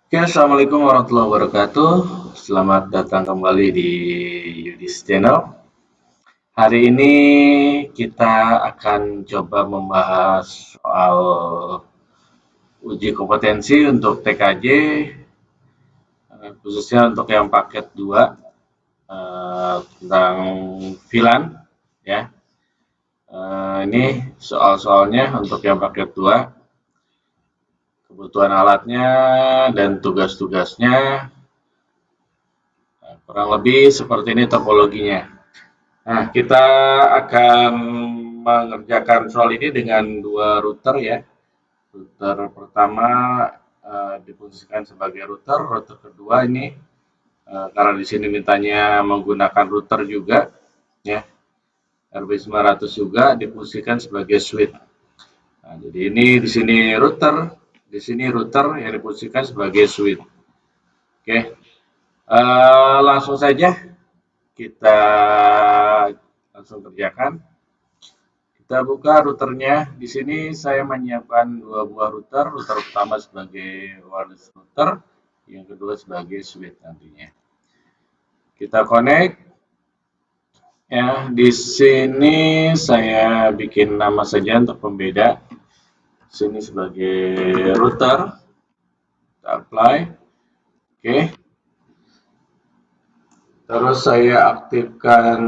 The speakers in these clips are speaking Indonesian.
Oke, Assalamualaikum warahmatullahi wabarakatuh. Selamat datang kembali di Yudis Channel. Hari ini kita akan coba membahas soal uji kompetensi untuk TKJ, khususnya untuk yang paket 2, tentang VLAN, ya. Ini soal-soalnya untuk yang paket 2, kebutuhan alatnya dan tugas-tugasnya. Kurang lebih seperti ini topologinya. Nah, kita akan mengerjakan soal ini dengan dua router, ya. Router pertama difungsikan sebagai router, router kedua ini karena di sini mintanya menggunakan router juga, ya. RB900 juga difungsikan sebagai switch. Nah, jadi ini di sini router, di sini router yang difungsikan sebagai switch. Oke, langsung saja kita langsung kerjakan. Kita buka routernya. Di sini saya menyiapkan dua buah router. Router pertama sebagai wireless router, yang kedua sebagai switch nantinya. Kita connect. Ya, di sini saya bikin nama saja untuk pembeda. Di sini sebagai router. Kita apply. Oke. Terus saya aktifkan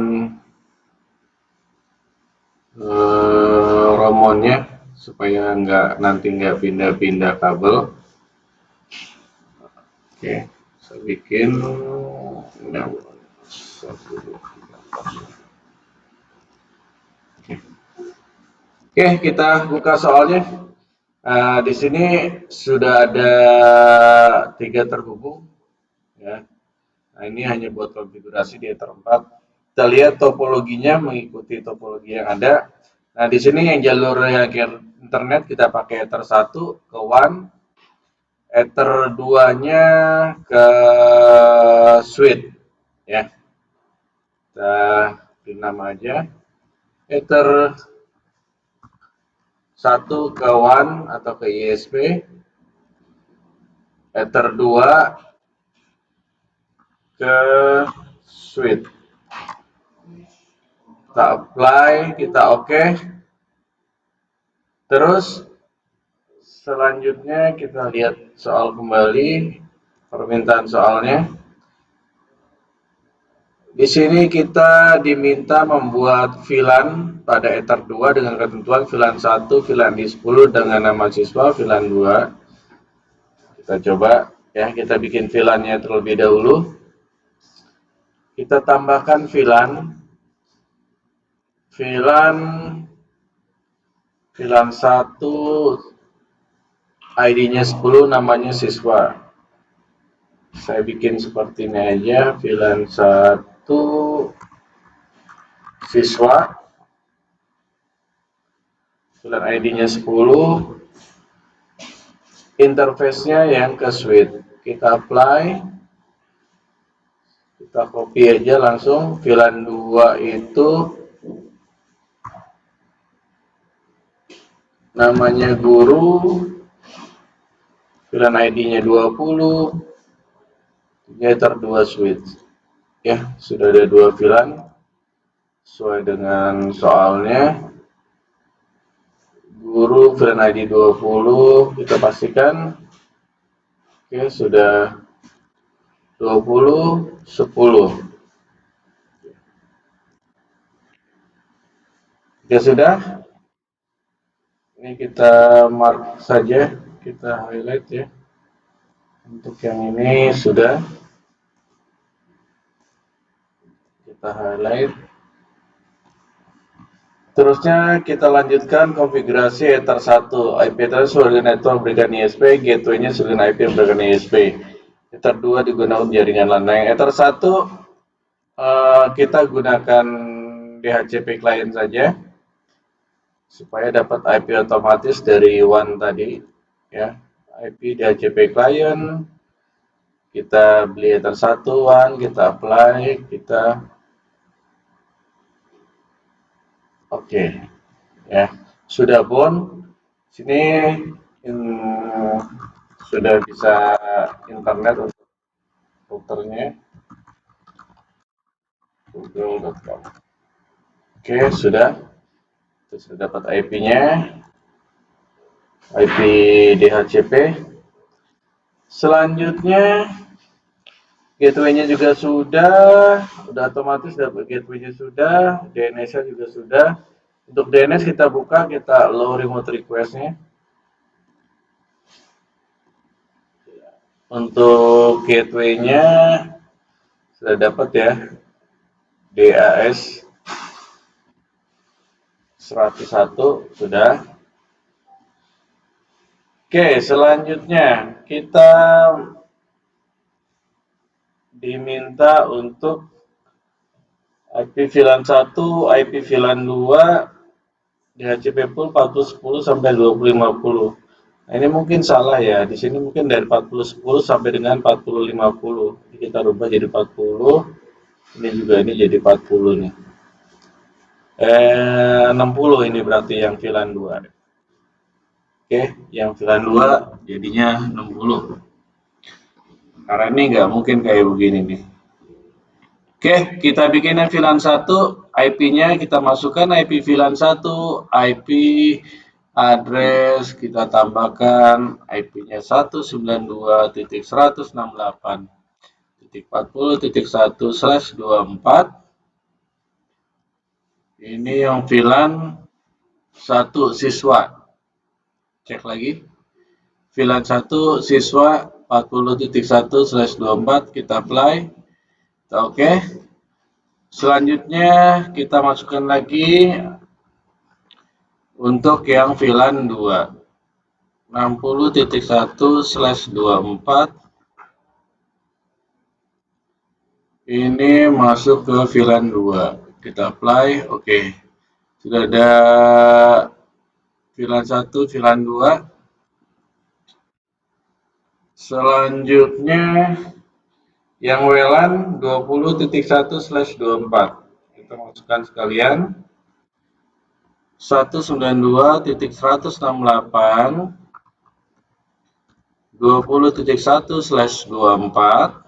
romonnya supaya nanti nggak pindah-pindah kabel. Oke, saya bikin Oke, kita buka soalnya. Di sini sudah ada 3 terhubung, ya. Nah, ini hanya buat konfigurasi di Ether 4. Kita lihat topologinya mengikuti topologi yang ada. Nah, di sini yang jalur yang internet kita pakai Ether 1 ke WAN, Ether 2-nya ke switch, ya. Kita bikin nama aja Ether 1 ke WAN atau ke ISP, Ether 2 ke switch. Kita apply, kita oke. Terus selanjutnya kita lihat soal kembali, permintaan soalnya. Di sini kita diminta membuat VLAN pada Ether 2 dengan ketentuan VLAN 1, VLAN di 10 dengan nama siswa, VLAN 2. Kita coba, ya, kita bikin VLAN-nya terlebih dahulu. Kita tambahkan VLAN 1, ID-nya 10, namanya siswa. Saya bikin seperti ini aja, VLAN 1 siswa, VLAN ID-nya 10, interface-nya yang ke switch. Kita apply, kita copy aja langsung. VLAN 2 itu namanya guru, VLAN ID-nya 20, Ether 2 switch. Ya, sudah ada 2 VLAN sesuai dengan soalnya. Guru VLAN ID 20, kita pastikan. Oke, sudah 20, 10. Ya sudah, ini kita mark saja, kita highlight, ya. Untuk yang ini sudah kita highlight. Terusnya kita lanjutkan konfigurasi Ether 1, IP address sebagai network berikan ISP, gateway-nya sebagai IP berikan ISP. Ether 2 digunakan jaringan LAN. Yang Ether 1 kita gunakan DHCP client saja supaya dapat IP otomatis dari WAN tadi, ya. IP DHCP client, kita beli Ether 1 WAN, kita apply, kita oke, ya. Sudah bound. Sini sudah bisa internet untuk routernya google.com. Oke, sudah. Sudah dapat IP-nya, IP DHCP. Selanjutnya gateway-nya juga sudah otomatis dapat gateway-nya sudah, DNS-nya juga sudah. Untuk DNS kita buka, kita allow remote request-nya. Untuk gateway-nya sudah dapat ya, DAS 101 sudah. Oke, selanjutnya kita diminta untuk IP VLAN 1, IP VLAN 2, DHCP pool 4010 sampai 2050. Nah, ini mungkin salah ya. Di sini mungkin dari 4010 sampai dengan 4050. Jadi kita rubah jadi 40. Ini juga ini jadi 40 nih. 60 ini berarti yang VLAN 2. Oke, yang VLAN 2 jadinya 60. Karena ini nggak mungkin kayak begini nih. Oke, kita bikin VLAN 1, IP-nya kita masukkan IP VLAN 1, IP address kita tambahkan IP-nya 192.168.40.1/24. Ini yang VLAN 1 siswa. Cek lagi. VLAN 1 siswa 40.1/24 kita apply. Oke. Selanjutnya kita masukkan lagi untuk yang VLAN 2 60.1/24 ini masuk ke VLAN 2. Kita apply. Oke. Sudah ada VLAN 1, VLAN 2. Selanjutnya yang WLAN 20.1/24 kita masukkan sekalian 192.168 20.1/24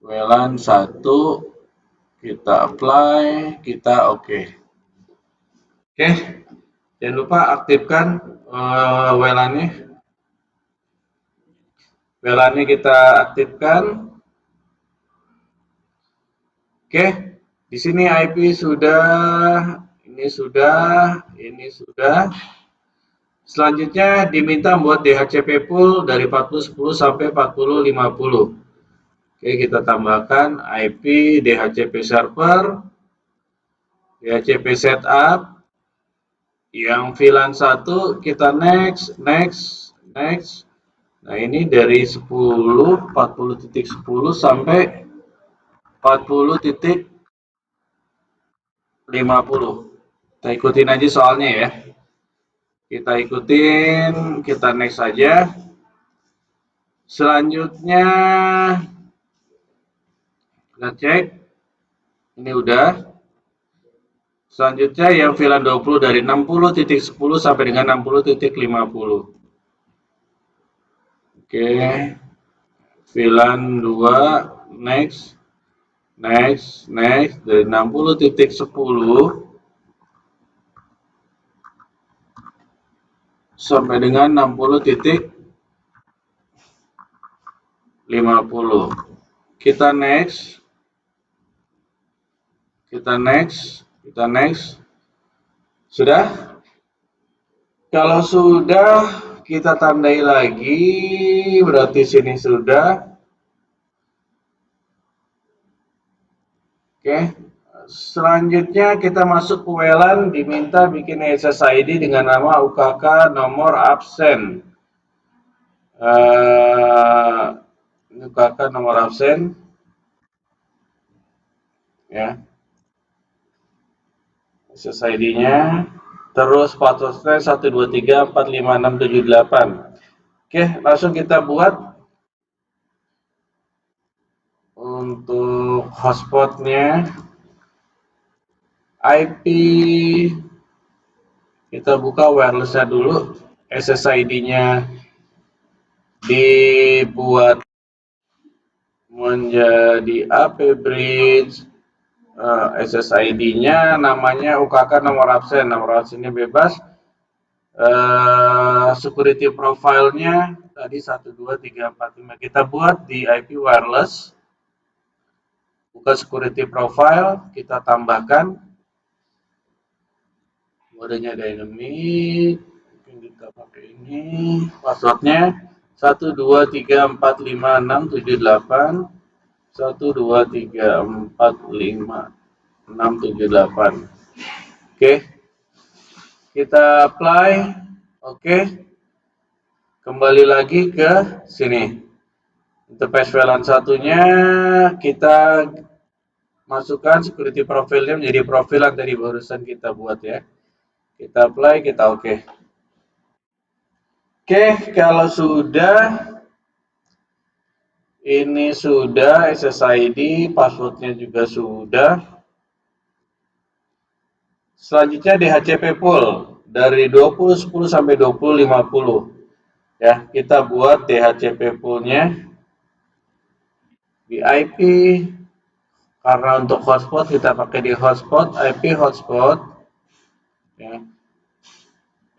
WLAN 1 kita apply, kita oke. Oke, jangan lupa aktifkan WLAN-nya. WLAN-nya kita aktifkan. Oke, di sini IP sudah, ini sudah, ini sudah. Selanjutnya diminta membuat DHCP pool dari 4010 sampai 4050. Oke, kita tambahkan IP DHCP server, DHCP setup, yang VLAN 1 kita next. Nah, ini dari 40.10 sampai 40.50. Kita ikutin aja soalnya ya. Kita ikutin, kita next saja. Selanjutnya kita cek. Ini udah. Selanjutnya yang VLAN 20 dari 60.10 sampai dengan 60.50. Oke. VLAN 2 next dari 60.10 sampai dengan 60.50. Kita next. Sudah? Kalau sudah, kita tandai lagi, berarti sini sudah. Oke. Selanjutnya kita masuk ke WLAN, diminta bikin SSID dengan nama UKK nomor absen. UKK nomor absen. Ya. SSID-nya. Terus passwordnya 123456778. Oke, langsung kita buat. Untuk hotspotnya IP kita buka wirelessnya dulu, SSID-nya dibuat menjadi AP Bridge, SSID-nya namanya UKK nomor absennya bebas, security profile-nya tadi 1, 2, 3, 4, 5 kita buat di IP wireless, buka security profile, kita tambahkan modenya dynamic, mungkin kita pakai ini, passwordnya 1, 2, 3, 4, 5, 6, 7, 8, 1, 2, 3, 4, 5, 6, 7, 8. Oke, kita apply. Oke, kembali lagi ke sini. Interface VLAN satunya kita masukkan security profile-nya menjadi profil yang tadi barusan kita buat ya. Kita apply, kita oke. Oke, kalau sudah, ini sudah SSID, passwordnya juga sudah. Selanjutnya DHCP pool dari 2010 sampai 2050. Ya, kita buat DHCP pool-nya di IP. Karena untuk hotspot kita pakai di hotspot, IP hotspot. Ya.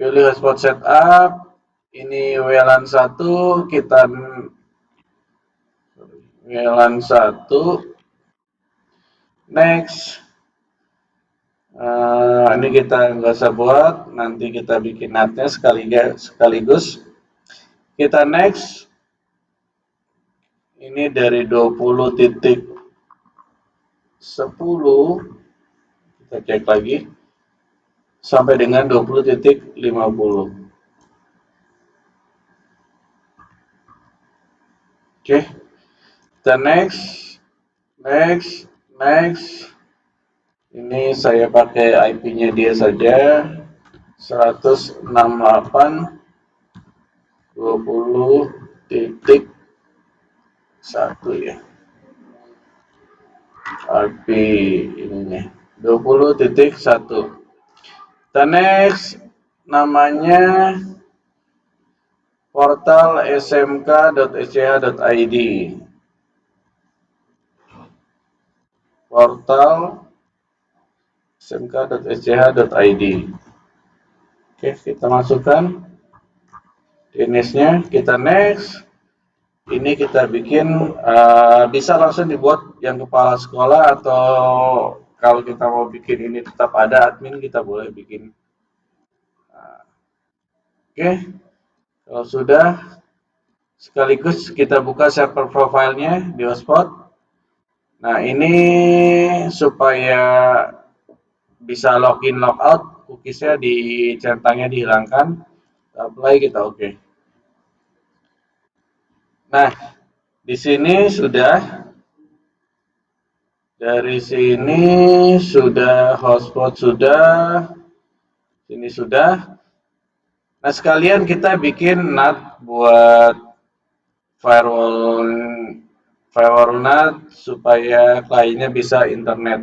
Pilih hotspot setup. Ini WLAN 1, kita WLAN 1. Next. Ini kita nggak usah buat, nanti kita bikin NAT-nya sekaligus. Kita next. Ini dari 20.10 kita cek lagi sampai dengan 20.50. Oke, kita next. Ini saya pakai IP-nya dia saja 168.20.1 ya. IP ininya 20.1. Kita next, namanya portal smk.sch.id. Portal smk.sch.id. Oke, kita masukkan DNS-nya, kita next. Ini kita bikin, bisa langsung dibuat yang kepala sekolah, atau kalau kita mau bikin ini tetap ada admin, kita boleh bikin. Oke, kalau sudah, sekaligus kita buka server profile-nya di hotspot. Nah, ini supaya bisa login logout, cookies-nya centangnya dihilangkan. Apply, kita oke. Nah, di sini sudah. Dari sini sudah, hotspot sudah, sini sudah. Nah, sekalian kita bikin NAT buat firewall NAT supaya kliennya bisa internet.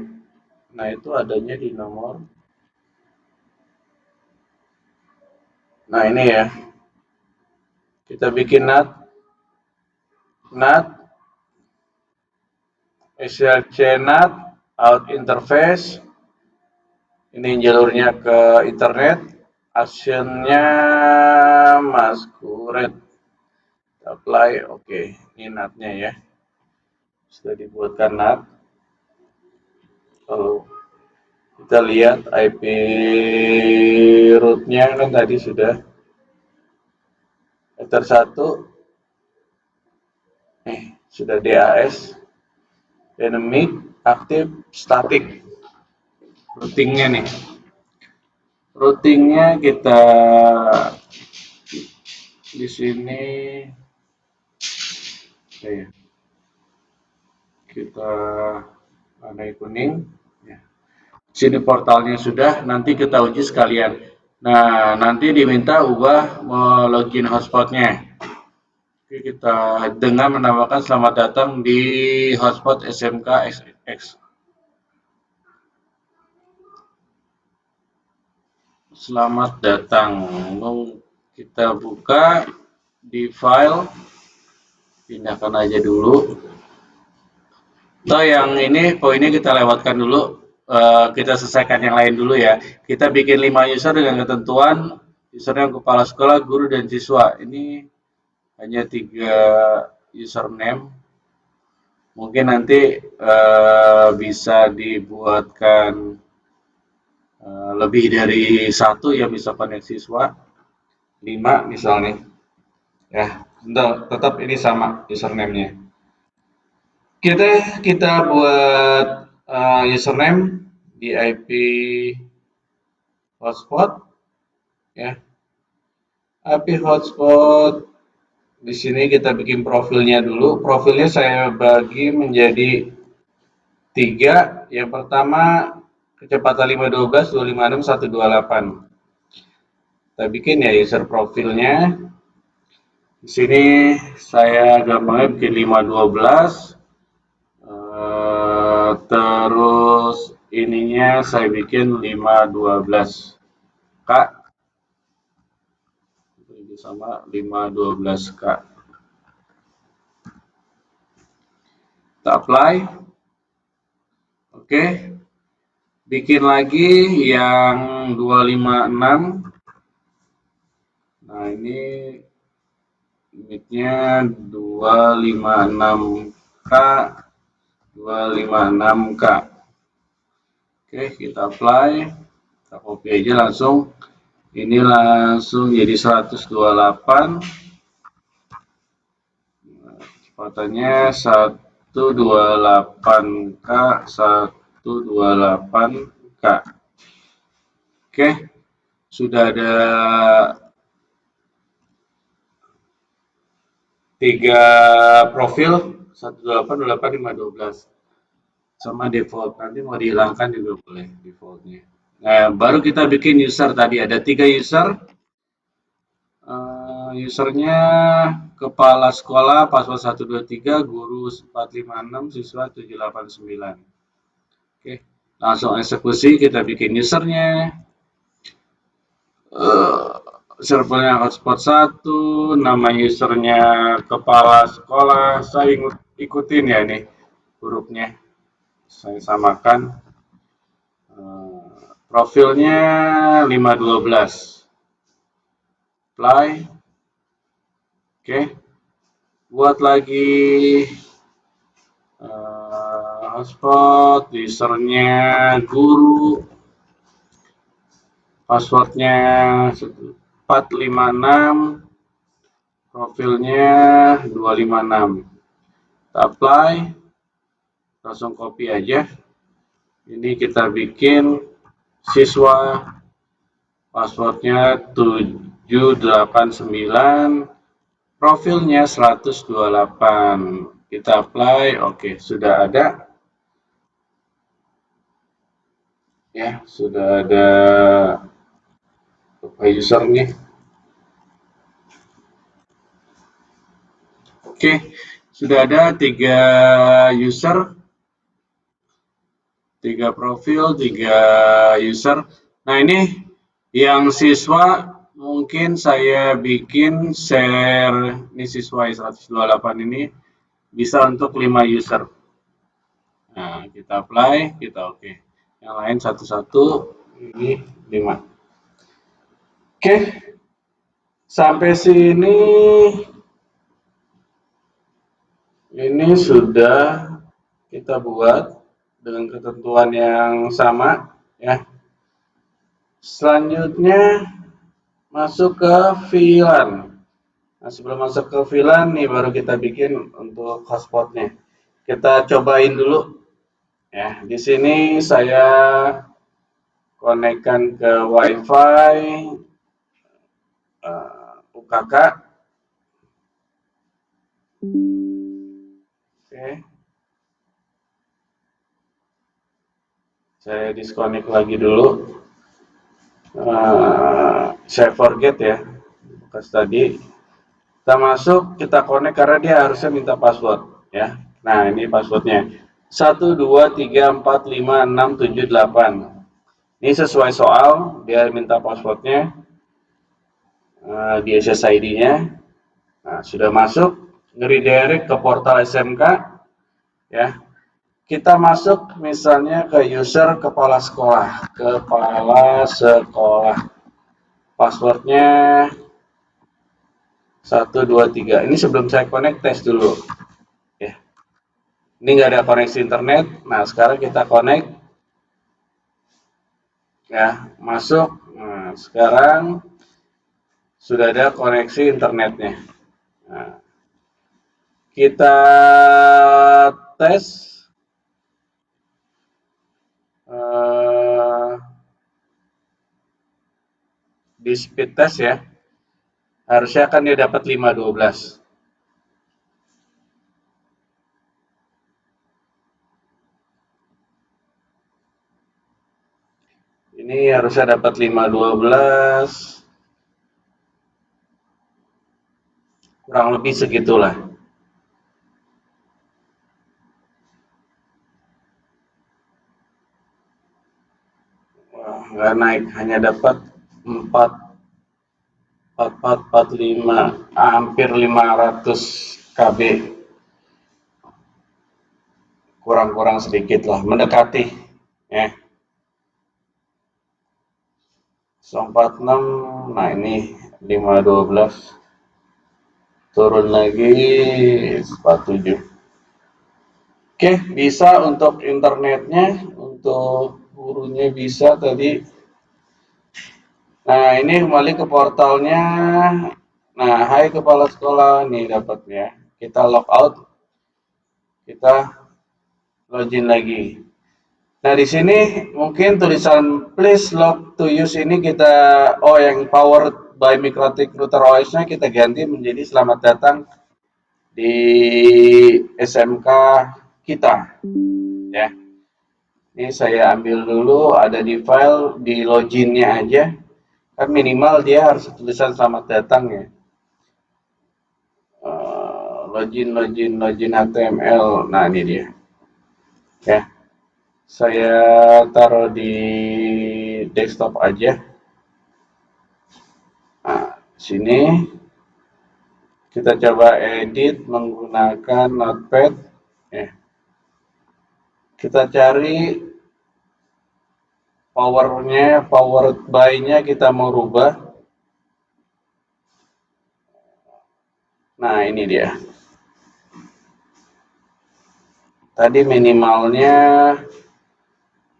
Nah, itu adanya di nomor. Nah, ini ya. Kita bikin NAT SRC NAT out interface. Ini jalurnya ke internet. Actionnya masquerade. Apply, oke. Ini NAT-nya ya. Sudah dibuatkan NAT. Kalau kita lihat IP root-nya kan tadi sudah. Ether 1. Sudah DAS. Dynamic, aktif, static. Routingnya nih. Routingnya kita di sini kita warna kuning ya. Sini portalnya sudah, nanti kita uji sekalian. Nah, nanti diminta ubah login hotspotnya. Oke, kita dengan menambahkan selamat datang di hotspot SMK XX. Selamat datang. Kita buka di file Pindahkan aja dulu. Atau yang ini poinnya kita lewatkan dulu. Kita selesaikan yang lain dulu ya. Kita bikin 5 user dengan ketentuan user yang kepala sekolah, guru, dan siswa. Ini hanya 3 username. Mungkin nanti bisa dibuatkan lebih dari 1 ya, misalkan yang siswa 5 misalnya. Ya, tetap ini sama username-nya. Kita buat username di IP hotspot ya. IP hotspot di sini kita bikin profilnya dulu. Profilnya saya bagi menjadi 3. Yang pertama kecepatan 512, 256, 128. Kita bikin ya user profilnya. Di sini saya gampangnya bikin 512. Terus ininya saya bikin 512 K ini sama 512 K. Kita apply. Oke, bikin lagi yang 256. Nah ini limitnya 256K, 256K. Oke, kita apply. Kita copy aja langsung. Ini langsung jadi 128. Kecepatannya 128K, 128K. Oke, sudah ada 3 profil, 128, 28, 512. Sama default, nanti mau dihilangkan juga boleh defaultnya. Nah, baru kita bikin user tadi, ada 3 user. Usernya kepala sekolah password 123, guru 456, siswa 789. Oke, langsung eksekusi, kita bikin usernya. Servernya hotspot 1, nama usernya kepala sekolah. Saya ikutin ya nih hurufnya. Saya samakan. Profilnya 512. Apply. Oke. Buat lagi hotspot, usernya guru, passwordnya 456, profilnya 256. Kita apply, langsung copy aja. Ini kita bikin siswa, passwordnya 789, profilnya 128. Kita apply, oke, sudah ada. Ya, sudah ada usernya. Oke, sudah ada 3 user, 3 profil, 3 user. Nah ini yang siswa mungkin saya bikin share, ini siswa 128 ini bisa untuk 5 user. Nah kita apply, kita oke. Yang lain satu-satu, ini 5. Oke, sampai sini ini sudah kita buat dengan ketentuan yang sama ya. Selanjutnya masuk ke VLAN. Nah, sebelum masuk ke VLAN nih baru kita bikin untuk hotspotnya. Kita cobain dulu. Ya, di sini saya konekkan ke WiFi UKK. Oke. Saya disconnect lagi dulu. Saya forget ya. Bekas tadi. Kita masuk, kita connect karena dia harusnya minta password ya. Nah, ini passwordnya 1 2 3 4 5 6 7 8. Ini sesuai soal, dia minta passwordnya di SSID-nya. Nah, sudah masuk, nge-redirect ke portal SMK ya. Kita masuk misalnya ke user kepala sekolah, passwordnya 123. Ini sebelum saya connect tes dulu ya. Ini nggak ada koneksi internet. Nah, sekarang kita connect ya, masuk. Nah, sekarang sudah ada koneksi internetnya. Nah, kita tes di speed test ya. Harusnya kan dia dapat 512. Ini harusnya dapat 512. Kurang lebih segitulah. Wah, nggak naik, hanya dapat 4445, hampir 500 KB. Kurang-kurang sedikit lah, mendekati ya. 146. Nah, ini 512. Turun lagi 47. Oke, bisa untuk internetnya, untuk gurunya bisa tadi. Nah, ini kembali ke portalnya. Nah, hai kepala sekolah, nih dapatnya. Kita log out, kita login lagi. Nah, di sini mungkin tulisan please log to use ini kita, yang powered by MikroTik Router OS-nya kita ganti menjadi selamat datang di SMK kita. Ya. Ini saya ambil dulu, ada di file, di login-nya aja. Kan minimal dia harus tulisan selamat datang ya. Login HTML. Nah, ini dia. Ya. Saya taruh di desktop aja. Nah, sini kita coba edit menggunakan Notepad. Ya. Kita cari powered by-nya kita mau rubah. Nah, ini dia. Tadi minimalnya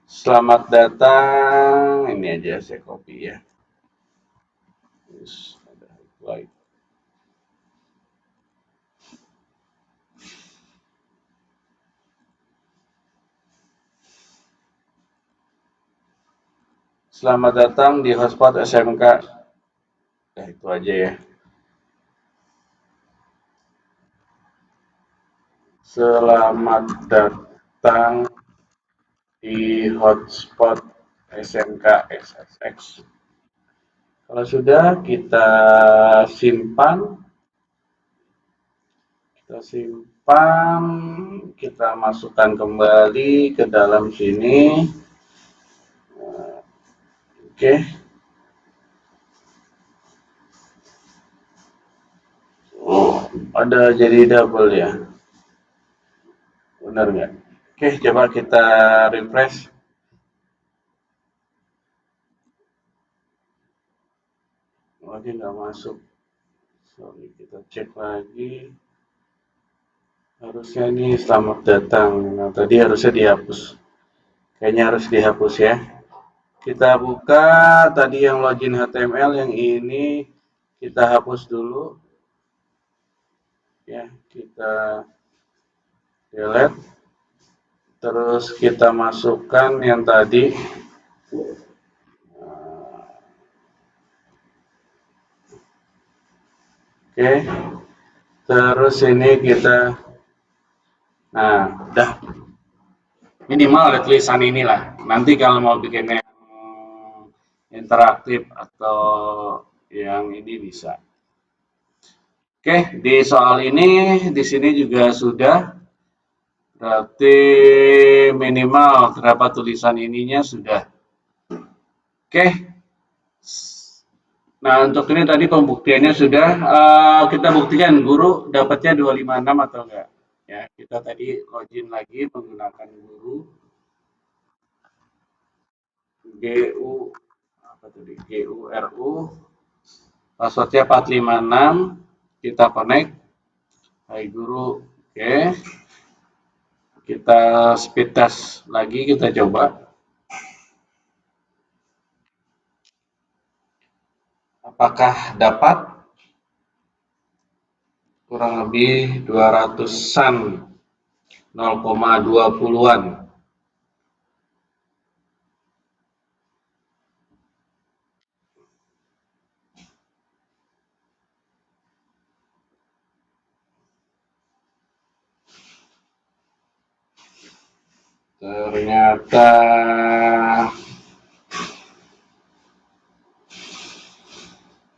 selamat datang, ini aja saya copy ya. Selamat datang di hotspot SMK. Itu aja ya. Selamat datang di hotspot SMK SSX. Kalau sudah kita simpan, kita masukkan kembali ke dalam sini. Oke. Oh, ada jadi double ya. Benar nggak? Oke, coba kita refresh. Lagi nggak masuk. Sorry, kita cek lagi. Harusnya ini selamat datang. Nah, tadi harusnya dihapus. Kayaknya harus dihapus ya. Kita buka tadi yang login HTML, yang ini kita hapus dulu. Ya, kita delete. Terus kita masukkan yang tadi. Oke. Terus ini kita, nah, udah minimal ada tulisan inilah. Nanti kalau mau bikin yang interaktif atau yang ini bisa. Oke, di soal ini di sini juga sudah, berarti minimal terdapat tulisan ininya sudah. Oke. Nah, untuk ini tadi pembuktiannya sudah kita buktikan guru dapatnya 256 atau enggak. Ya, kita tadi login lagi menggunakan guru GU apa tadi? GURU passwordnya 456, kita connect. Hai guru. Oke. Kita speed test lagi, kita coba. Apakah dapat? Kurang lebih 200-an, 0,20-an. Ternyata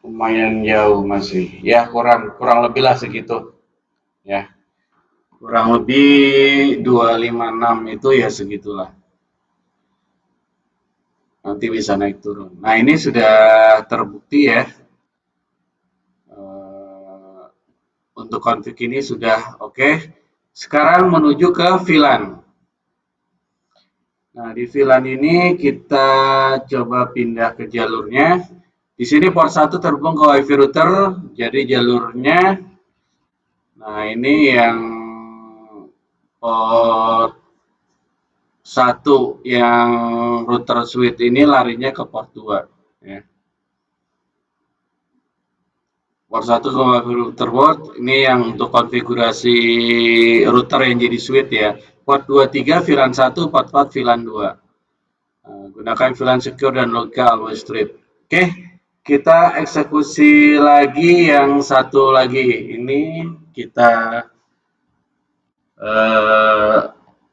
lumayan jauh masih. Ya, kurang lebih lah segitu. Ya. Kurang lebih 256 itu ya segitulah. Nanti bisa naik turun. Nah, ini sudah terbukti ya. Untuk config ini sudah oke. Sekarang menuju ke VLAN. Nah, di VLAN ini kita coba pindah ke jalurnya. Di sini port 1 terhubung ke WiFi router, jadi jalurnya. Nah, ini yang port 1 yang router switch ini larinya ke port 2. Ya. Port 1 ke WiFi router port, ini yang untuk konfigurasi router yang jadi switch ya. Port 23 VLAN 1, port 4 VLAN 2. Gunakan VLAN secure dan local always strip. Oke, kita eksekusi lagi yang satu lagi. Ini kita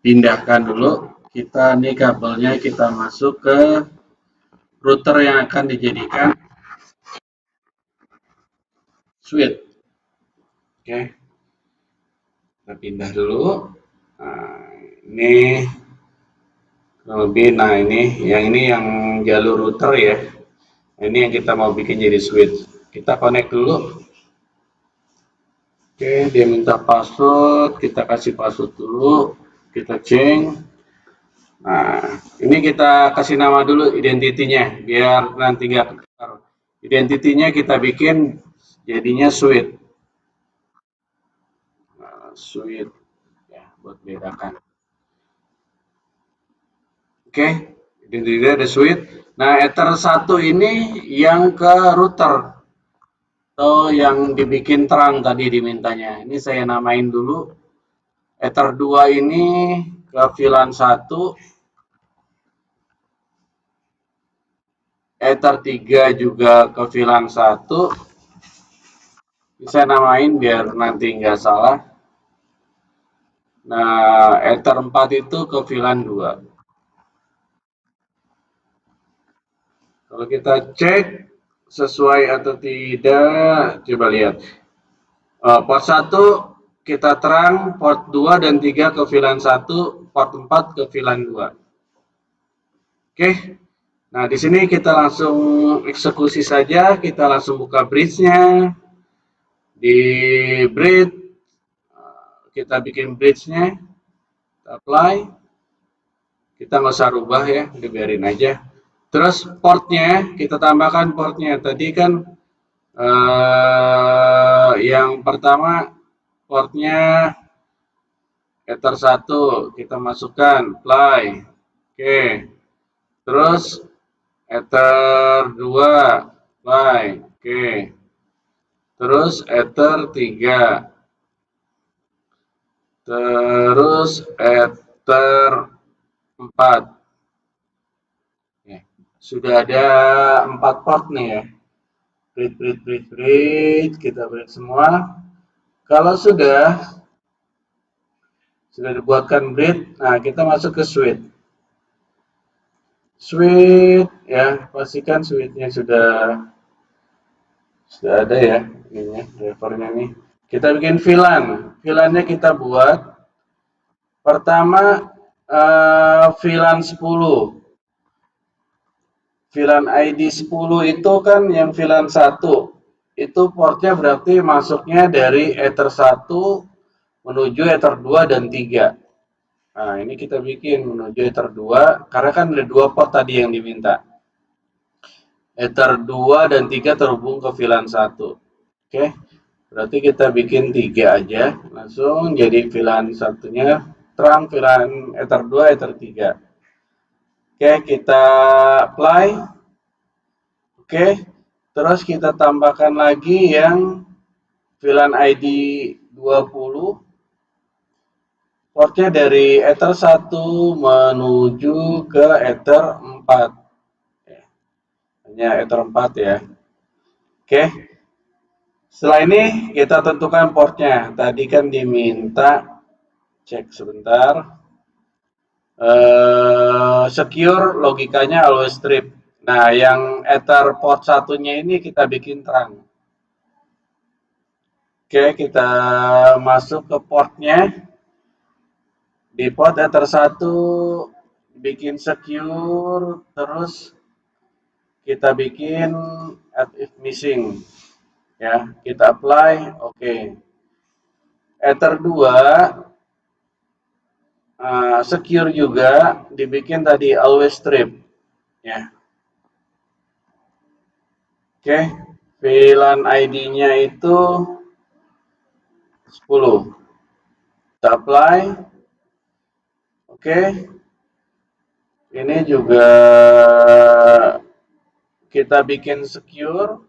pindahkan dulu. Kita nih kabelnya kita masuk ke router yang akan dijadikan switch. Oke, kita pindah dulu. Nah, ini lebih. Nah, ini yang jalur router ya. Ini yang kita mau bikin jadi switch. Kita connect dulu. Oke, dia minta password, kita kasih password dulu, kita change. Nah, ini kita kasih nama dulu identitinya, biar nanti nggak ketukar. Identitinya kita bikin jadinya switch. Nah, switch, ya, buat bedakan. Oke, identitinya ada switch. Nah, ether 1 ini yang ke router. Atau yang dibikin terang tadi dimintanya. Ini saya namain dulu. Ether 2 ini ke VLAN 1. Ether 3 juga ke VLAN 1. Bisa namain biar nanti nggak salah. Nah, Ether 4 itu ke VLAN 2. Kalau kita cek sesuai atau tidak, coba lihat. Port 1 kita terang, port 2 dan 3 ke VLAN 1, port 4 ke VLAN 2. Oke. Nah, di sini kita langsung eksekusi saja, kita langsung buka bridge-nya. Di bridge kita bikin bridge-nya, kita apply. Kita nggak usah rubah ya, dibiarin aja. Terus portnya, kita tambahkan portnya. Tadi kan yang pertama portnya Ether 1, kita masukkan, apply. Oke. Terus Ether 2, apply. Oke. Terus Ether 3. Terus Ether 4. Ya. Sudah ada 4 port nih ya. Breed, kita breed semua. Kalau sudah dibuatkan breed, nah kita masuk ke switch. Switch ya, pastikan switchnya sudah ada ya, ini drivernya nih. Kita bikin VLAN. VLAN-nya kita buat pertama VLAN 10. VLAN ID 10 itu kan yang VLAN 1. Itu portnya berarti masuknya dari Ether 1 menuju Ether 2 dan 3. Nah, ini kita bikin menuju Ether 2, karena kan ada 2 port tadi yang diminta. Ether 2 dan 3 terhubung ke VLAN 1. Oke, berarti kita bikin 3 aja. Langsung jadi VLAN satunya terang, VLAN Ether 2, Ether 3. Oke, kita apply. Oke, terus kita tambahkan lagi yang VLAN ID 20. Portnya dari Ether 1 menuju ke Ether 4. Hanya Ether 4 ya. Oke. Setelah ini kita tentukan portnya. Tadi kan diminta, cek sebentar. Secure logikanya always strip. Nah, yang Ether port satunya ini kita bikin terang. Oke, kita masuk ke portnya. Di port Ether 1 bikin secure, terus kita bikin add if missing. Ya, kita apply, oke. Ether 2 secure juga, dibikin tadi always strip. Ya. Oke, VLAN ID-nya itu 10. Kita apply. Oke. Ini juga kita bikin secure,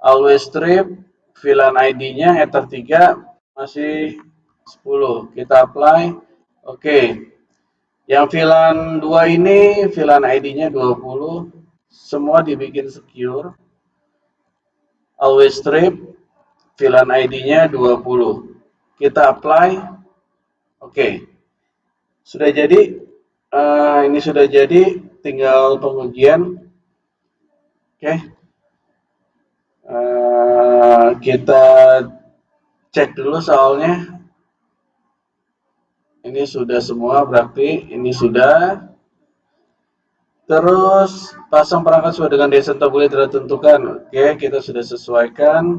always strip, VLAN ID-nya Ether 3 masih 10. Kita apply. Oke. Yang VLAN 2 ini VLAN ID-nya 20. Semua dibikin secure. Always strip, VLAN ID-nya 20. Kita apply. Oke. Sudah jadi. Ini sudah jadi, tinggal pengujian. Oke. Kita cek dulu soalnya. Ini sudah semua, berarti ini sudah. Terus pasang perangkat sesuai dengan desain tabulasi tidak tentukan. Oke, kita sudah sesuaikan.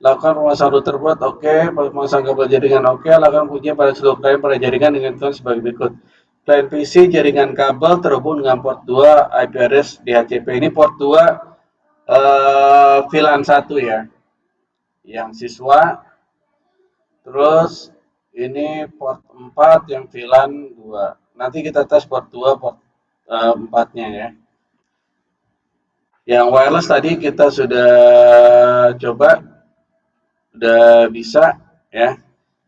Lakukan pemasangan router buat oke, pemasangan kabel jaringan oke, lakukan pengujian pada seluruh klien pada jaringan dengan tulisan sebagai berikut. Klien PC jaringan kabel terhubung dengan port 2 IP address DHCP. Ini port 2 VLAN 1 ya. Yang siswa. Terus ini port 4 yang VLAN 2. Nanti kita tes port 2, port 4-nya ya. Yang wireless tadi kita sudah coba, udah bisa ya.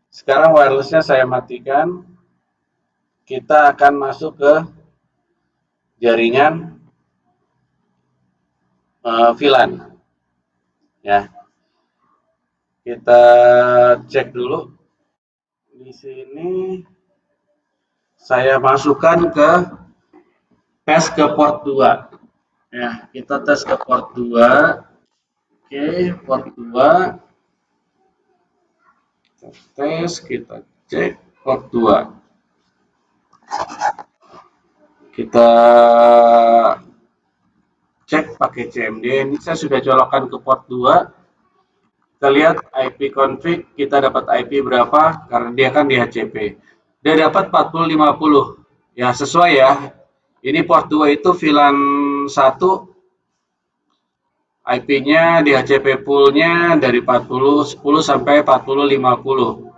Sekarang wirelessnya saya matikan. Kita akan masuk ke jaringan VLAN ya. Kita cek dulu. Di sini saya masukkan ke tes ke port 2. Ya, kita tes ke port 2. Oke, port 2. Kita tes, kita cek port 2. Kita cek pakai CMD. Ini saya sudah colokkan ke port 2. Kita lihat IP config, kita dapat IP berapa, karena dia kan DHCP. Dia dapat 4050. Ya, sesuai ya. Ini port 2 itu VLAN 1. IP-nya DHCP pool-nya dari 4010 sampai 4050.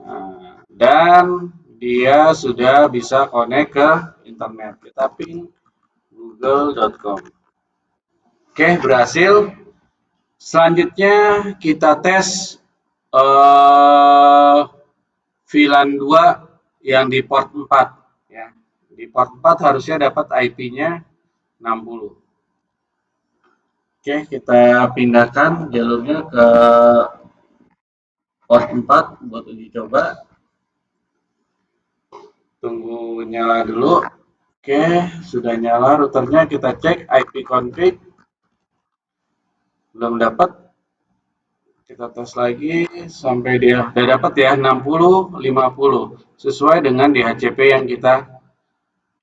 Nah, dan dia sudah bisa connect ke internet. Kita ping google.com. Oke, berhasil. Selanjutnya kita tes VLAN 2 yang di port 4 ya. Di port 4 harusnya dapat IP-nya 60. Oke, kita pindahkan jalurnya ke port 4 buat uji coba. Tunggu nyala dulu. Oke, sudah nyala routernya, kita cek IP config. Belum dapat. Kita tes lagi sampai dia udah dapat ya 60 50 sesuai dengan DHCP yang kita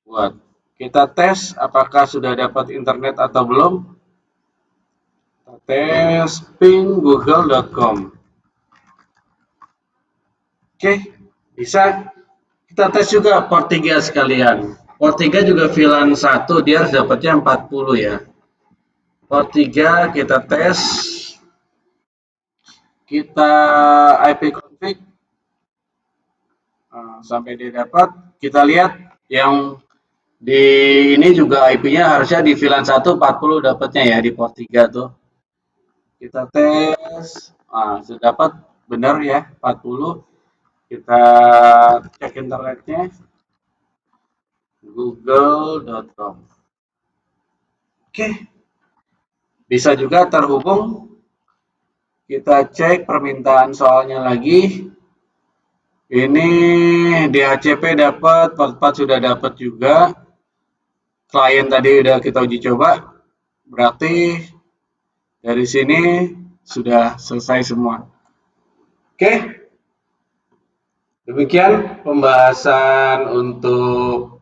buat. Kita tes apakah sudah dapat internet atau belum. Kita tes ping.google.com. Oke, bisa. Kita tes juga port 3 sekalian. Port 3 juga VLAN 1, dia harus dapatnya 40 ya. Port 3 kita tes. Kita IP config. Sampai dia dapat, kita lihat yang di ini juga IP-nya harusnya di VLAN 1 40 dapatnya ya di port 3 tuh. Kita tes, sudah dapat benar ya 40. Kita cek internetnya google.com. Oke, bisa juga terhubung. Kita cek permintaan soalnya lagi. Ini DHCP dapat, port 4 sudah dapat juga. Klien tadi udah kita uji coba. Berarti dari sini sudah selesai semua. Oke, demikian pembahasan untuk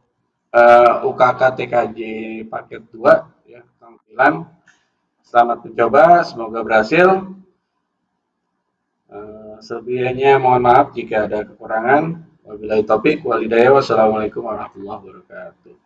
UKK TKJ paket 2 ya, tampilan. Selamat mencoba, semoga berhasil. Selebihnya mohon maaf jika ada kekurangan. Wabillahi taufik wal hidayah. Wassalamualaikum warahmatullahi wabarakatuh.